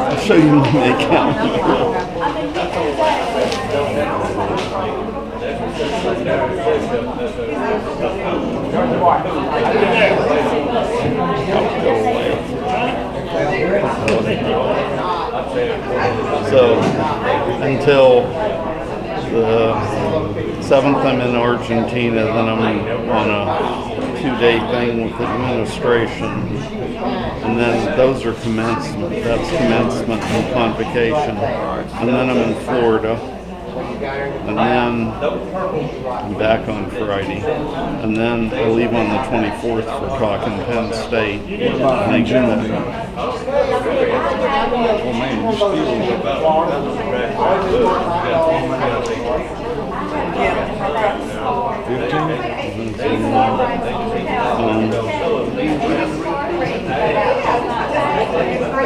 I'll show you my account. So until the 7th, I'm in Argentina. Then I'm on a 2-day thing with administration, and then those are commencement. That's commencement and convocation, and then I'm in Florida, and then I'm back on Friday, and then I leave on the 24th for talking Penn State. Thank you.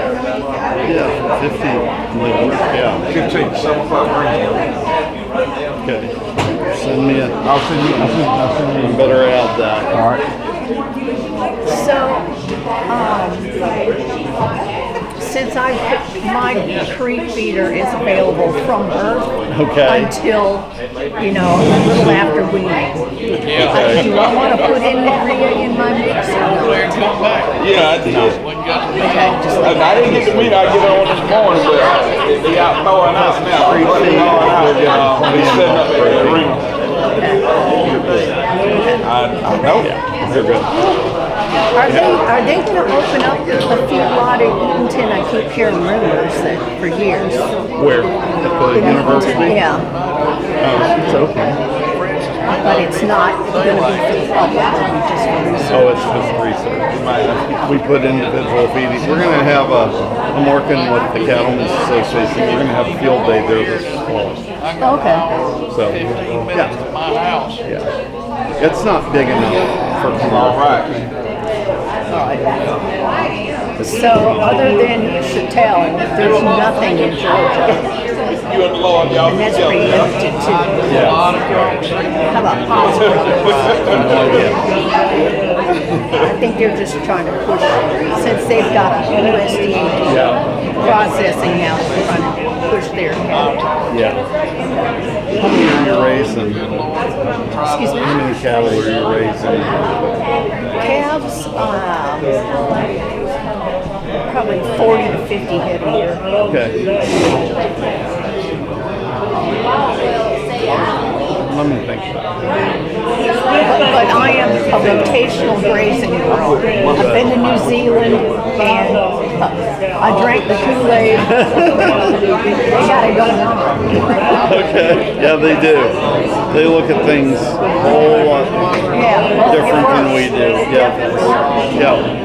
Yeah, 15. Yeah, 15. 7 o'clock. okay. Send me a. I'll send you. You better add that. All right. So, since my pre-feeder is available from birth Okay. until, a little after weaning, do I want to put in urea in my mix or not? Yeah, I did. I didn't get to meet. I get on this morning, but they out throwing out now. They setting up at the arena. I know. They're good. Are they going to open up the feedlot at Eatonton? I keep hearing rumors that for years. Where? At the university? Yeah, It's open. but it's not going to be for the public. It'll be just for research. Oh, it's just research. We put individual feeding. We're going to have I'm working with the Cattlemen's Association. We're going to have a field day there this fall. Okay. So, yeah. It's not big enough for commercial. All right. So, other than Chattel, there's nothing in Georgia. You and the Lord, y'all. And that's pretty limited too. Yeah. How about possible? I think they're just trying to push, since they've got a USDA processing now, they're trying to push their cattle. Yeah. How many are you raising? Excuse me? How many cattle are you raising? Calves, probably 40 to 50 head a year. Okay. Let me think about it. But I am a rotational grazing girl. I've been to New Zealand and I drank the Kool-Aid. They got it going on. Okay. Yeah, they do. They look at things a whole lot different than we do. Yeah. Yeah.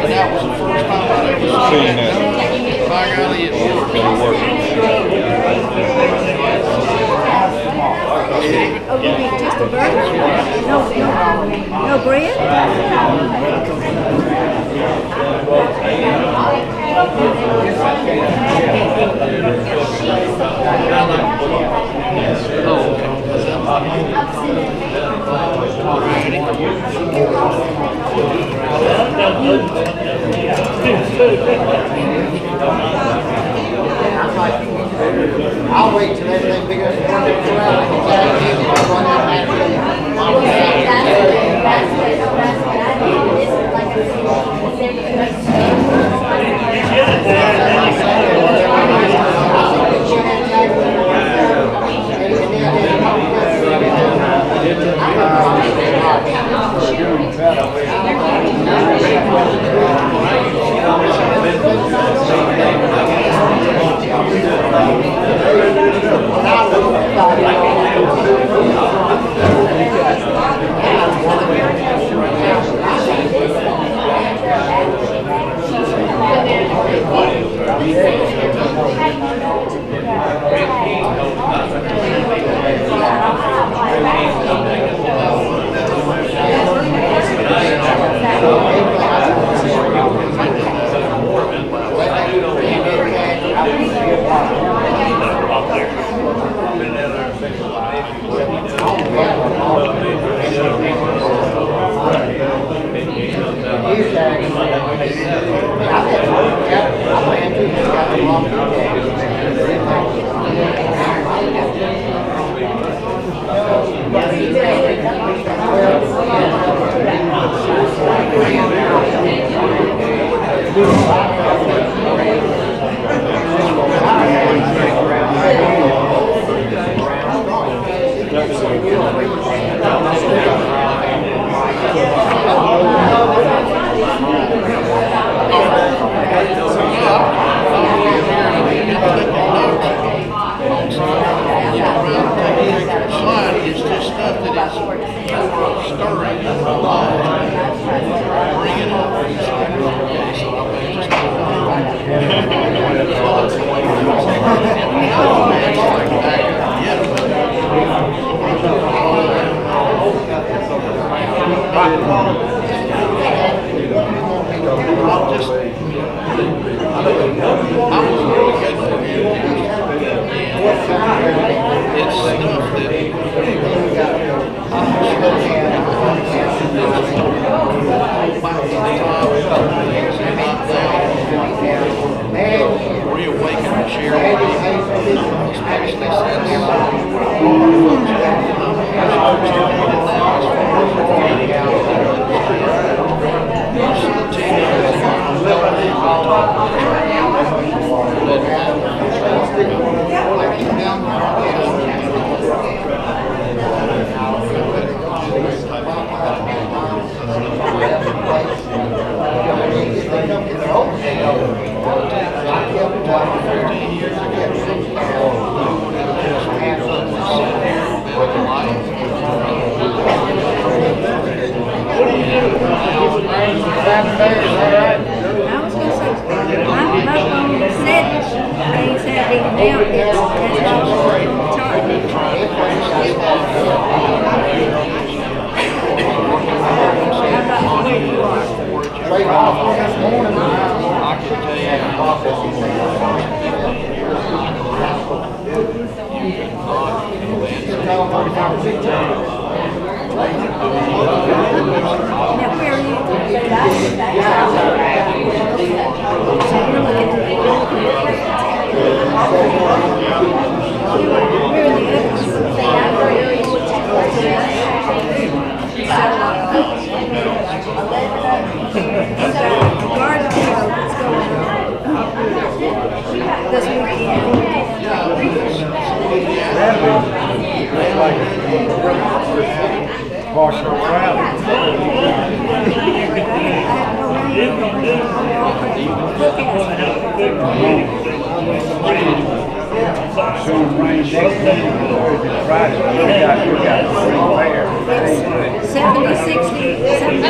That was the first time I'd ever seen that. By golly, it worked. Oh, you mean just a burger? No bread? I'll wait till everything big enough to run around. It's just stuff that is stirring in my mind. Bring it up. Okay, so I'll just I was really good for him. It's stuff that reawaken the share, especially I was going to say, my phone said things had even now, it's all charged. How about where you are? Straight off this morning. I can tell Now, where are you? So you're looking at we're in the garden show that's going on this weekend. Partial rally. Look at it. Soon rain next week, Thursday, Friday. We got pretty fair. 70, 60, 70,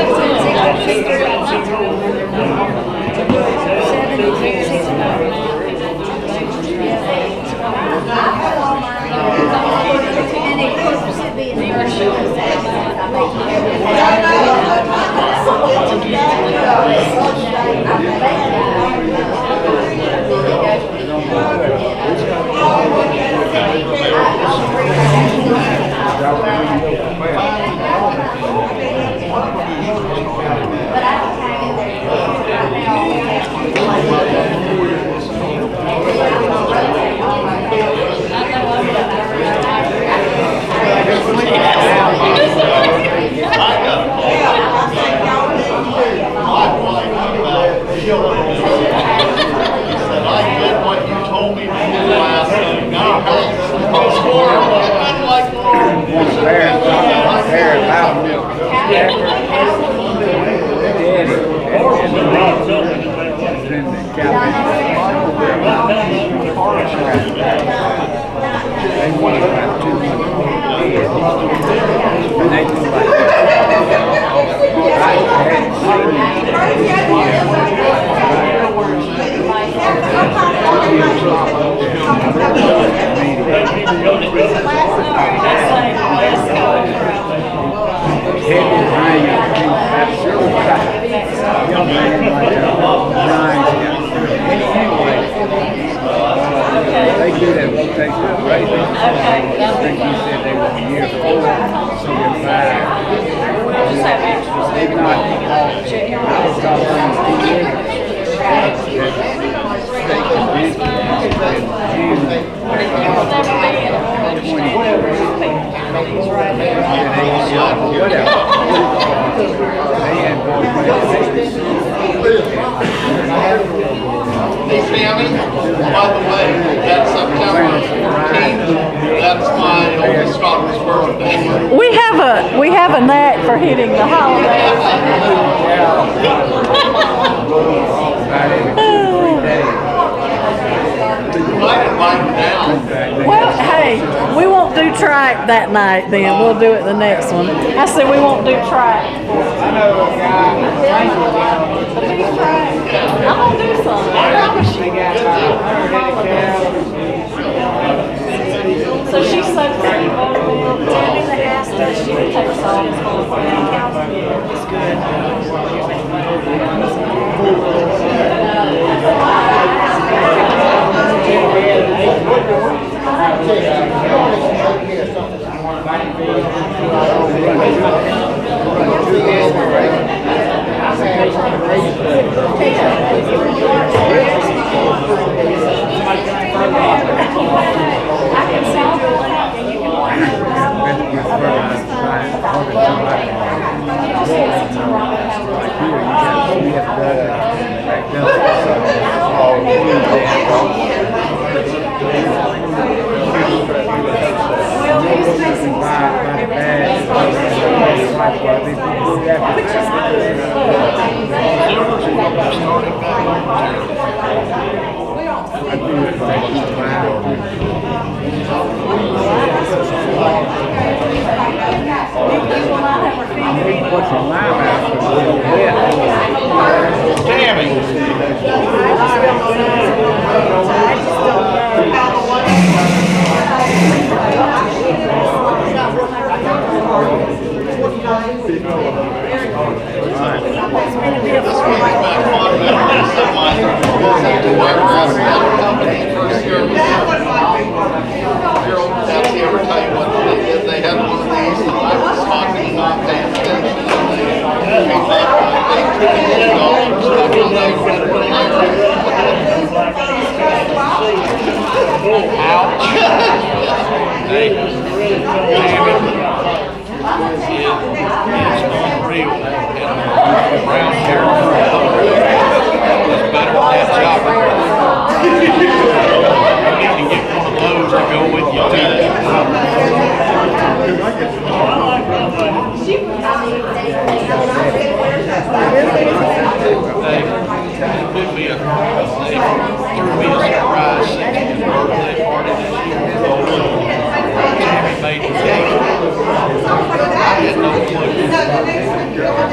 Hey Sammy, by the way, that's September 14th. That's my oldest daughter's birthday. we have a knack for hitting the holidays. Well, hey, we won't do track that night then. We'll do it the next one. I said we won't do track. I know a guy. I'm going to do something. I promise you. So she's so pretty. Tammy that asked us, she takes all this whole thing. It's good. They had one of these, and I was talking about paying attention. Ouch. Hey, it's unreal. Brown carrot is better than that chopper. You need to get one of those to go with you too. Hey. put me a, they threw me a surprise second birthday party this year. Jamie made the cake. I had no clue.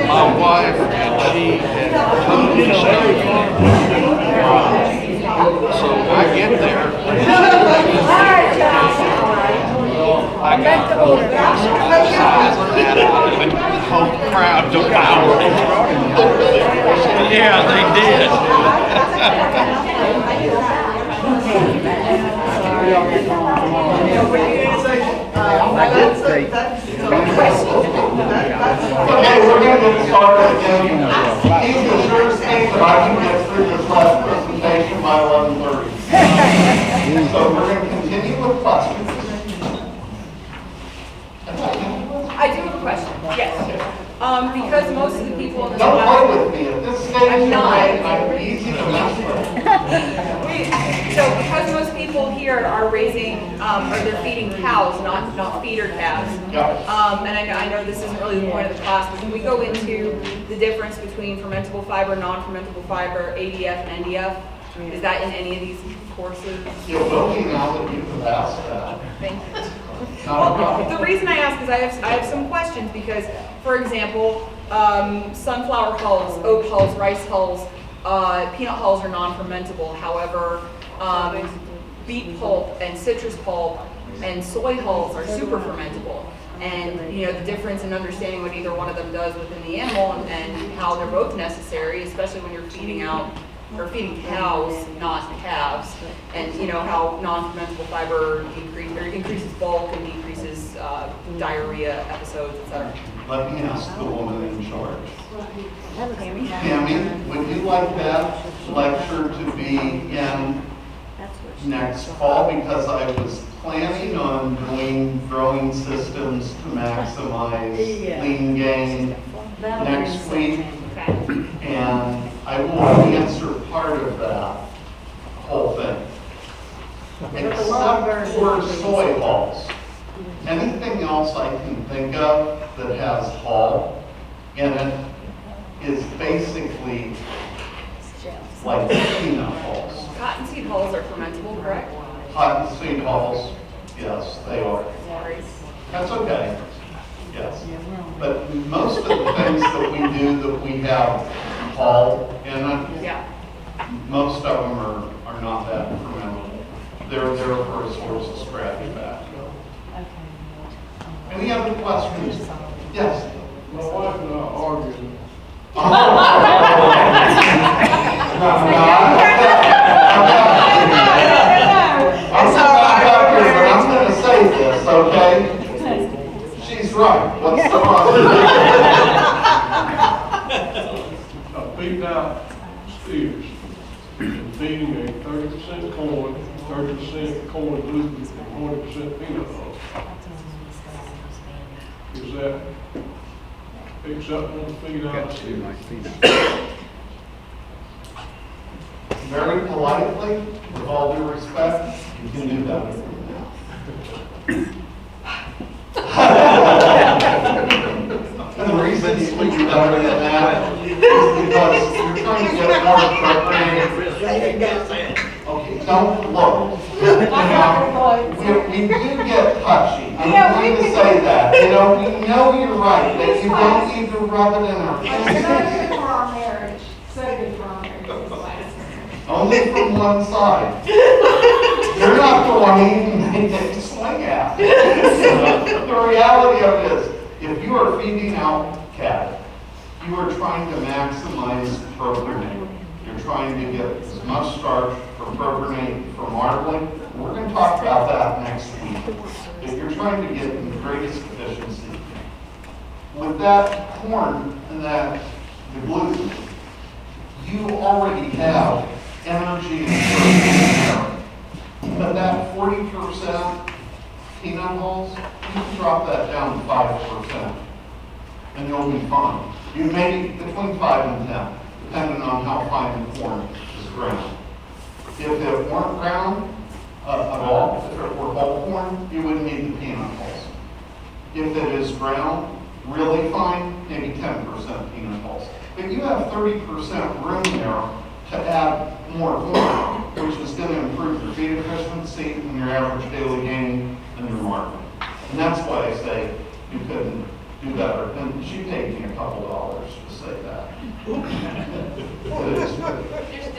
My wife and she had totally celebrated. So I get there. I got the whole crowd devoured it. Yeah, they did. I did say, Okay, we're going to get started again. Keith is your state, but I can get through this last presentation by 11:30. So we're going to continue with questions. I do have a question, yes. Because most of the people in the Don't class. play with me at this stage. I'm not. I'm easy to mess with. So because most people here are raising, or they're feeding cows, not feeder calves. Yeah. And I know this isn't really the point of the class, but can we go into the difference between fermentable fiber, non-fermentable fiber, ADF and NDF? Is that in any of these courses? It will be now that you've asked that. Thank you. Not a problem. The reason I ask is I have some questions because, for example, sunflower hulls, oat hulls, rice hulls, peanut hulls are non-fermentable. However, beet pulp and citrus pulp and soy hulls are super fermentable. And you know the difference in understanding what either one of them does within the animal and how they're both necessary, especially when you're feeding out or feeding cows, not calves, and you know how non-fermentable fiber increases bulk and decreases diarrhea episodes, etc. Let me ask the woman in charge. Tammy, would you like that lecture to be in next fall? Because I was planning on doing growing systems to maximize lean gain next week. And I will answer part of that whole thing. Except for soy hulls. Anything else I can think of that has hull in it is basically like peanut hulls. Cottonseed hulls are fermentable, correct? Cottonseed hulls, yes, they are. Sorry. That's okay. Yes. But most of the things that we do that we have hull in it, Yeah. most of them are not that fermentable. They're there for a source of scratch fat. Any other questions? Yes. My wife and I argued. I'm going to say this, okay? She's right. What's the problem? I beat out steers and feeding a 30% corn, 30% corn gluten, and 40% peanut butter. Is that acceptable to feed out steers? Very politely, with all due respect, you can do that. And the reason you can do better than that is because you're trying to get more appropriate. Okay, don't look. We do get touchy. I'm going to say that. You know, we know you're right, but you don't need to rub it in our face. Only from one side. You're not the one even to swing at. The reality of it is, if you are feeding out cattle, you are trying to maximize propionate. You're trying to get as much starch for propionate for marbling. We're going to talk about that next week. If you're trying to get the greatest efficiency, with that corn and the gluten, you already have energy and protein. But that 40% peanut hulls, you can drop that down to 5%, and you'll be fine. You may be between 5 and 10, depending on how fine the corn is ground. If it weren't ground at all, if it were whole corn, you wouldn't need the peanut hulls. If it is ground really fine, maybe 10% peanut hulls. But you have 30% room there to add more corn, which is going to improve your feed efficiency and your average daily gain and your margin. And that's why I say you couldn't do better. And she paid me a couple dollars to say that. It is good. But she did.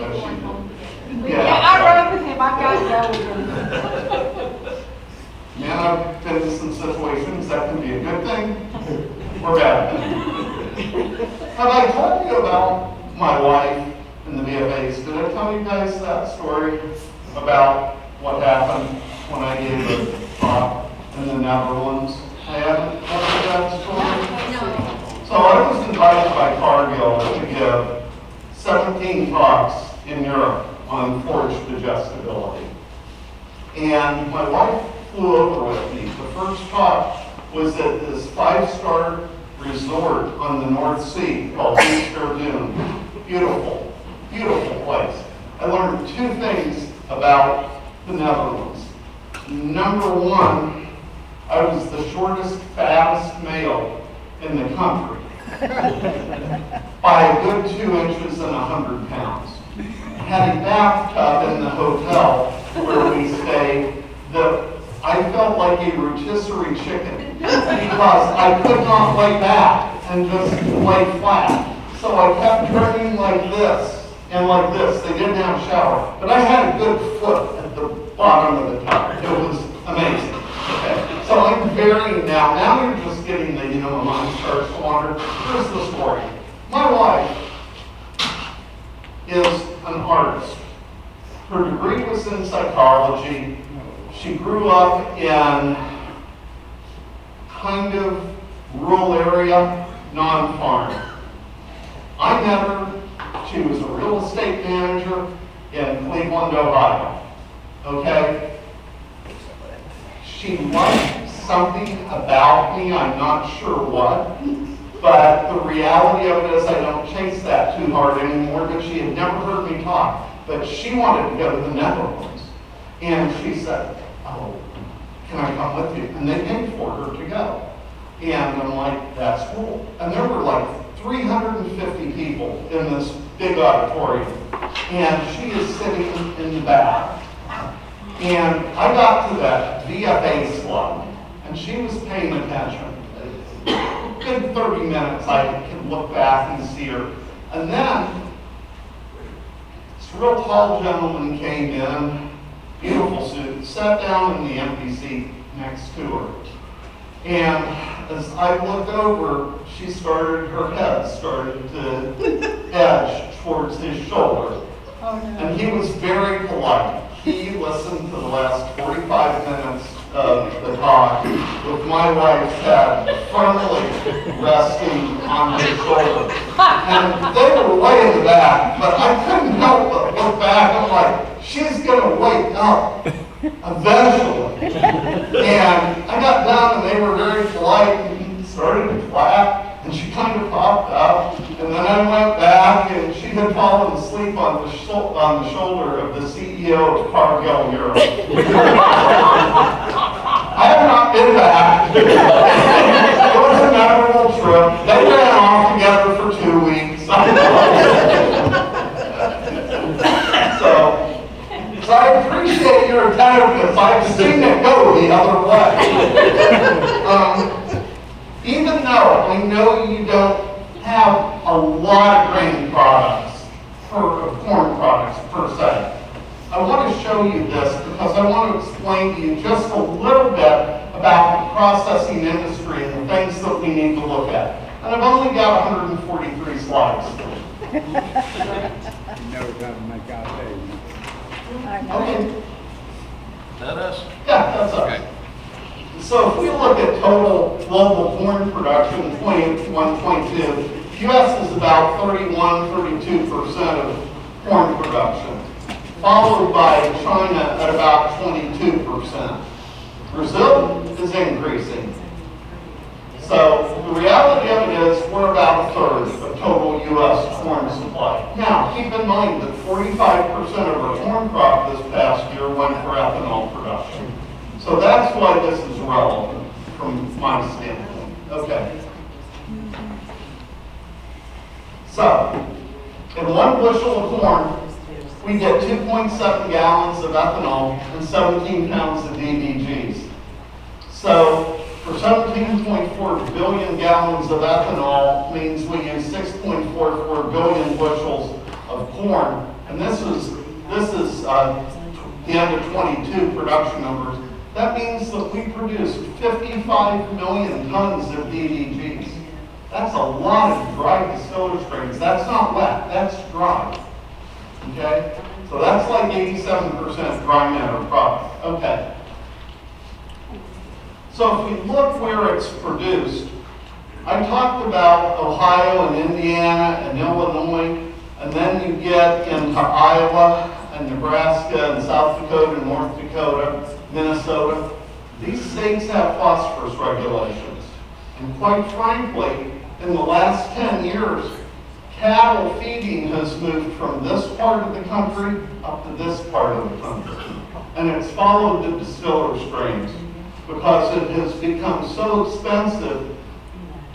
Yeah, I rode with him. I got to go with him. Man, I've been in some situations that can be a good thing or bad thing. Have I told you about my wife and the VFAs? Did I tell you guys that story about what happened when I gave a talk in the Netherlands? I haven't told you that story? No. So I was invited by Cargill to give 17 talks in Europe on forage digestibility. And my wife flew over with me. The first talk was at this 5-star resort on the North Sea called Dune. Beautiful, beautiful place. I learned 2 things about the Netherlands. Number 1, I was the shortest, fattest male in the country by a good 2 inches and 100 pounds. I had a bathtub in the hotel where we stayed that I felt like a rotisserie chicken because I could not lay back and just lay flat. So I kept turning like this and like this. They didn't have a shower, but I had a good foot at the bottom of the tub. It was amazing. Okay. So I'm varying now. Now you're just getting the, my mind starts to wander. Here's the story. My wife is an artist. Her degree was in psychology. She grew up in kind of rural area, non-farm. I met her. She was a real estate manager in Cleveland, Ohio. Okay? She liked something about me, I'm not sure what, but the reality of it is I don't chase that too hard anymore, but she had never heard me talk. But she wanted to go to the Netherlands. And she said, oh, can I come with you? And they paid for her to go. And I'm like, that's cool. And there were like 350 people in this big auditorium. And she is sitting in the back. And I got to that VFA slide, and she was paying attention. Good 30 minutes, I could look back and see her. And then, this real tall gentleman came in, beautiful suit, sat down in the empty seat next to her. And as I looked over, her head started to edge towards his shoulder. Oh, no. And he was very polite. He listened to the last 45 minutes of the talk with my wife's head firmly resting on his shoulder. And they were way in the back, but I couldn't help but look back. I'm like, she's going to wake up eventually. And I got down and they were very polite and started to clap. And she kind of popped up, and then I went back, and she had fallen asleep on the shoulder of the CEO of Cargill Europe. I have not been back. It was a memorable trip. They ran off together for 2 weeks. So I appreciate your attentiveness. I've seen it go the other way. Even though I know you don't have a lot of grain products, or corn products per se, I want to show you this because I want to explain to you just a little bit about the processing industry and the things that we need to look at. And I've only got 143 slides. You never got to make out there. Okay. That us? Yeah, that's us. Okay. So if we look at total global corn production, 21-22, U.S. is about 32% of corn production, followed by China at about 22%. Brazil is increasing. So the reality of it is we're about a third of total U.S. corn supply. Now, keep in mind that 45% of our corn crop this past year went for ethanol production. So that's why this is relevant from my standpoint. Okay. So, in 1 bushel of corn, we get 2.7 gallons of ethanol and 17 pounds of DDGs. So for 17.4 billion gallons of ethanol means we use 6.44 billion bushels of corn. And this is the end of 22 production numbers. That means that we produced 55 million tons of DDGs. That's a lot of dry distillers grains. That's not wet, that's dry. Okay? So that's like 87% dry matter product. Okay. So if we look where it's produced, I talked about Ohio and Indiana and Illinois, and then you get into Iowa and Nebraska and South Dakota and North Dakota, Minnesota. These states have phosphorus regulations. And quite frankly, in the last 10 years, cattle feeding has moved from this part of the country up to this part of the country. And it's followed the distillers' grains because it has become so expensive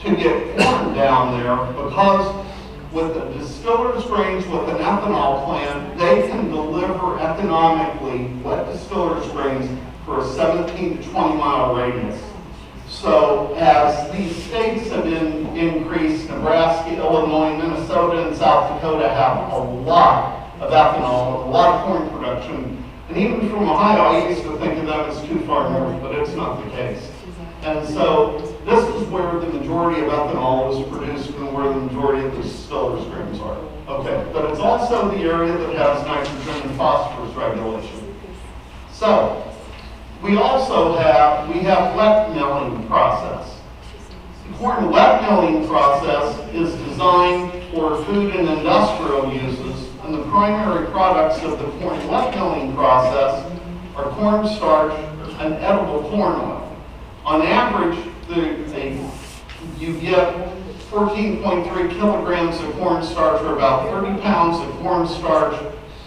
to get corn down there, because with the distillers' grains with an ethanol plant, they can deliver economically wet distillers' grains for a 17 to 20 mile radius. So as these states have been increased, Nebraska, Illinois, Minnesota, and South Dakota have a lot of ethanol, a lot of corn production. And even from Ohio, I used to think of them as too far north, but it's not the case. And so this is where the majority of ethanol is produced and where the majority of the distillers' grains are. Okay, but it's also the area that has nitrogen and phosphorus regulation. So we also have wet milling process. The corn wet milling process is designed for food and industrial uses, and the primary products of the corn wet milling process are cornstarch and edible corn oil. On average, you get 14.3 kilograms of cornstarch, or about 30 pounds of cornstarch,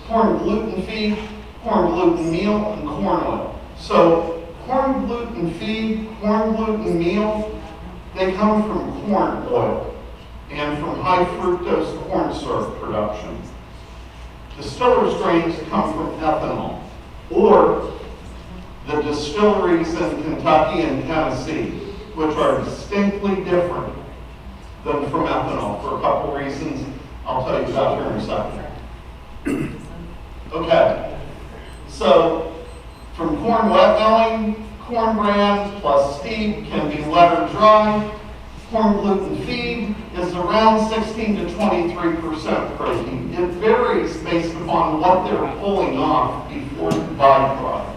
corn gluten feed, corn gluten meal, and corn oil. So corn gluten feed, corn gluten meal, they come from corn oil and from high fructose corn syrup production. Distillers' grains come from ethanol, or the distilleries in Kentucky and Tennessee, which are distinctly different than from ethanol for a couple reasons I'll tell you about here in a second. Okay, so from corn wet milling, corn bran plus steep can be wet or dry. Corn gluten feed is around 16 to 23% protein. It varies based upon what they're pulling off before the byproduct.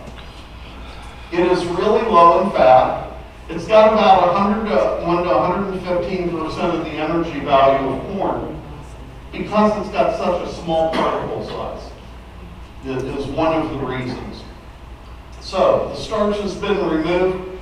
It is really low in fat. It's got about 1 to 115% of the energy value of corn because it's got such a small particle size. It is one of the reasons. So the starch has been removed.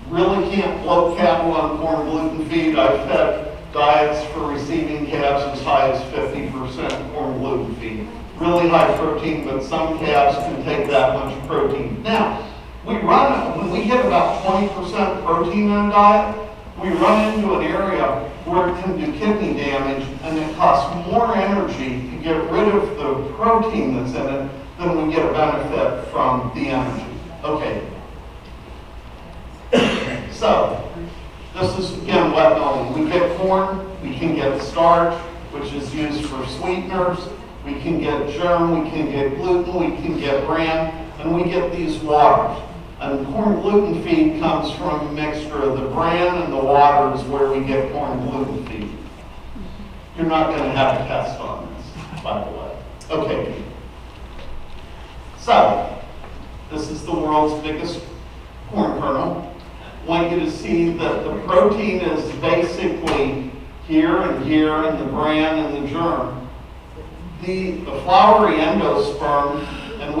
Really can't bloat cattle on corn gluten feed. I've fed diets for receiving calves as high as 50% corn gluten feed. Really high protein, but some calves can take that much protein. Now, when we hit about 20% protein in a diet, we run into an area where it can do kidney damage, and it costs more energy to get rid of the protein that's in it than we get a benefit from the energy. Okay. So, this is again wet milling. We get corn, we can get starch, which is used for sweeteners, we can get germ, we can get gluten, we can get bran, and we get these waters. And corn gluten feed comes from a mixture of the bran and the water is where we get corn gluten feed. You're not going to have a test on this, by the way. Okay. So, this is the world's biggest corn kernel. I want you to see that the protein is basically here and the bran and the germ. The flowery endosperm, and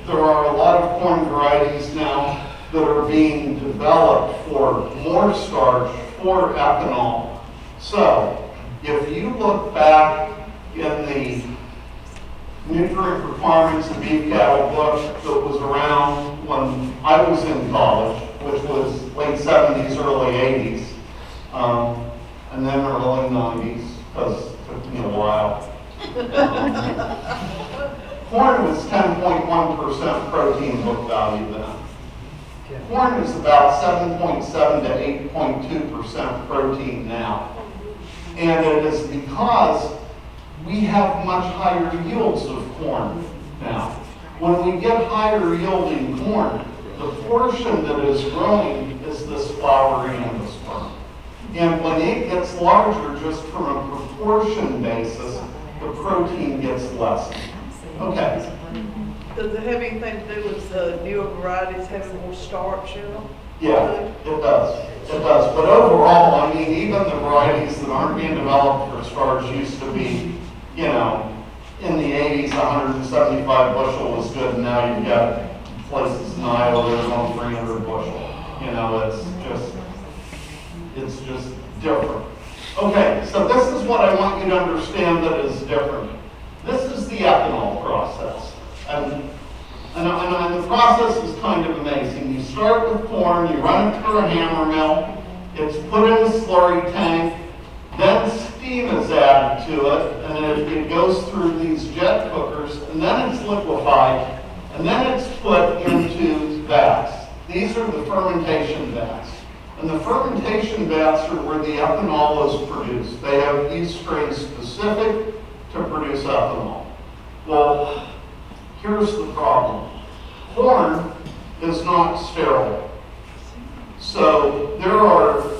there are a lot of corn varieties now that are being developed for more starch, for ethanol. So, if you look back in the nutrient requirements of beef cattle book that was around when I was in college, which was late 70s, early 80s, and then early 90s, because it took me a while. Corn was 10.1% protein book value then. Corn is about 7.7 to 8.2% protein now. And it is because we have much higher yields of corn now. When we get higher yielding corn, the portion that is growing is this flowery endosperm. And when it gets larger, just from a proportion basis, the protein gets less. Okay. Does it have anything to do with the newer varieties having more starch in them? Yeah, it does. It does. But overall, I mean, even the varieties that aren't being developed for starch used to be, you know, in the 80s, 175 bushel was good, and now you've got places in Iowa that are on 300 bushel. You know, it's just different. Okay, so this is what I want you to understand that is different. This is the ethanol process. And the process is kind of amazing. You start with corn, you run it through a hammer mill, it's put in a slurry tank, then steam is added to it, and it goes through these jet cookers, and then it's liquefied, and then it's put into vats. These are the fermentation vats. And the fermentation vats are where the ethanol is produced. They have yeast strains specific to produce ethanol. Well, here's the problem. Corn is not sterile. So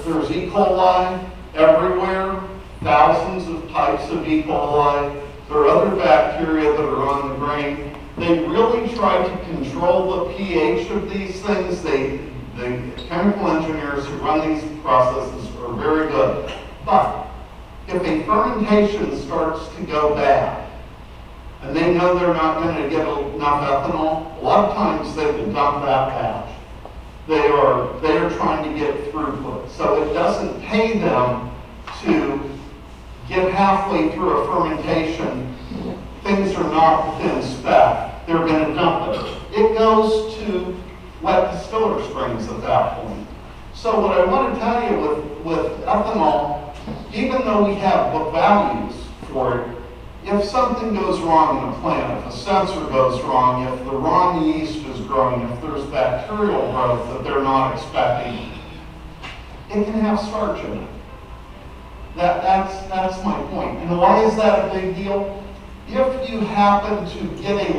there's E. coli everywhere, thousands of types of E. coli. There are other bacteria that are on the grain. They really try to control the pH of these things. The chemical engineers who run these processes are very good. But if a fermentation starts to go bad, and they know they're not going to get enough ethanol, a lot of times they will dump that batch. They are trying to get throughput. So it doesn't pay them to get halfway through a fermentation, things are not within spec, they're going to dump it. It goes to wet distiller springs at that point. So what I want to tell you with ethanol, even though we have book values for it, if something goes wrong in a plant, if a sensor goes wrong, if the wrong yeast is growing, if there's bacterial growth that they're not expecting, it can have starch in it. That's my point. And why is that a big deal? If you happen to get a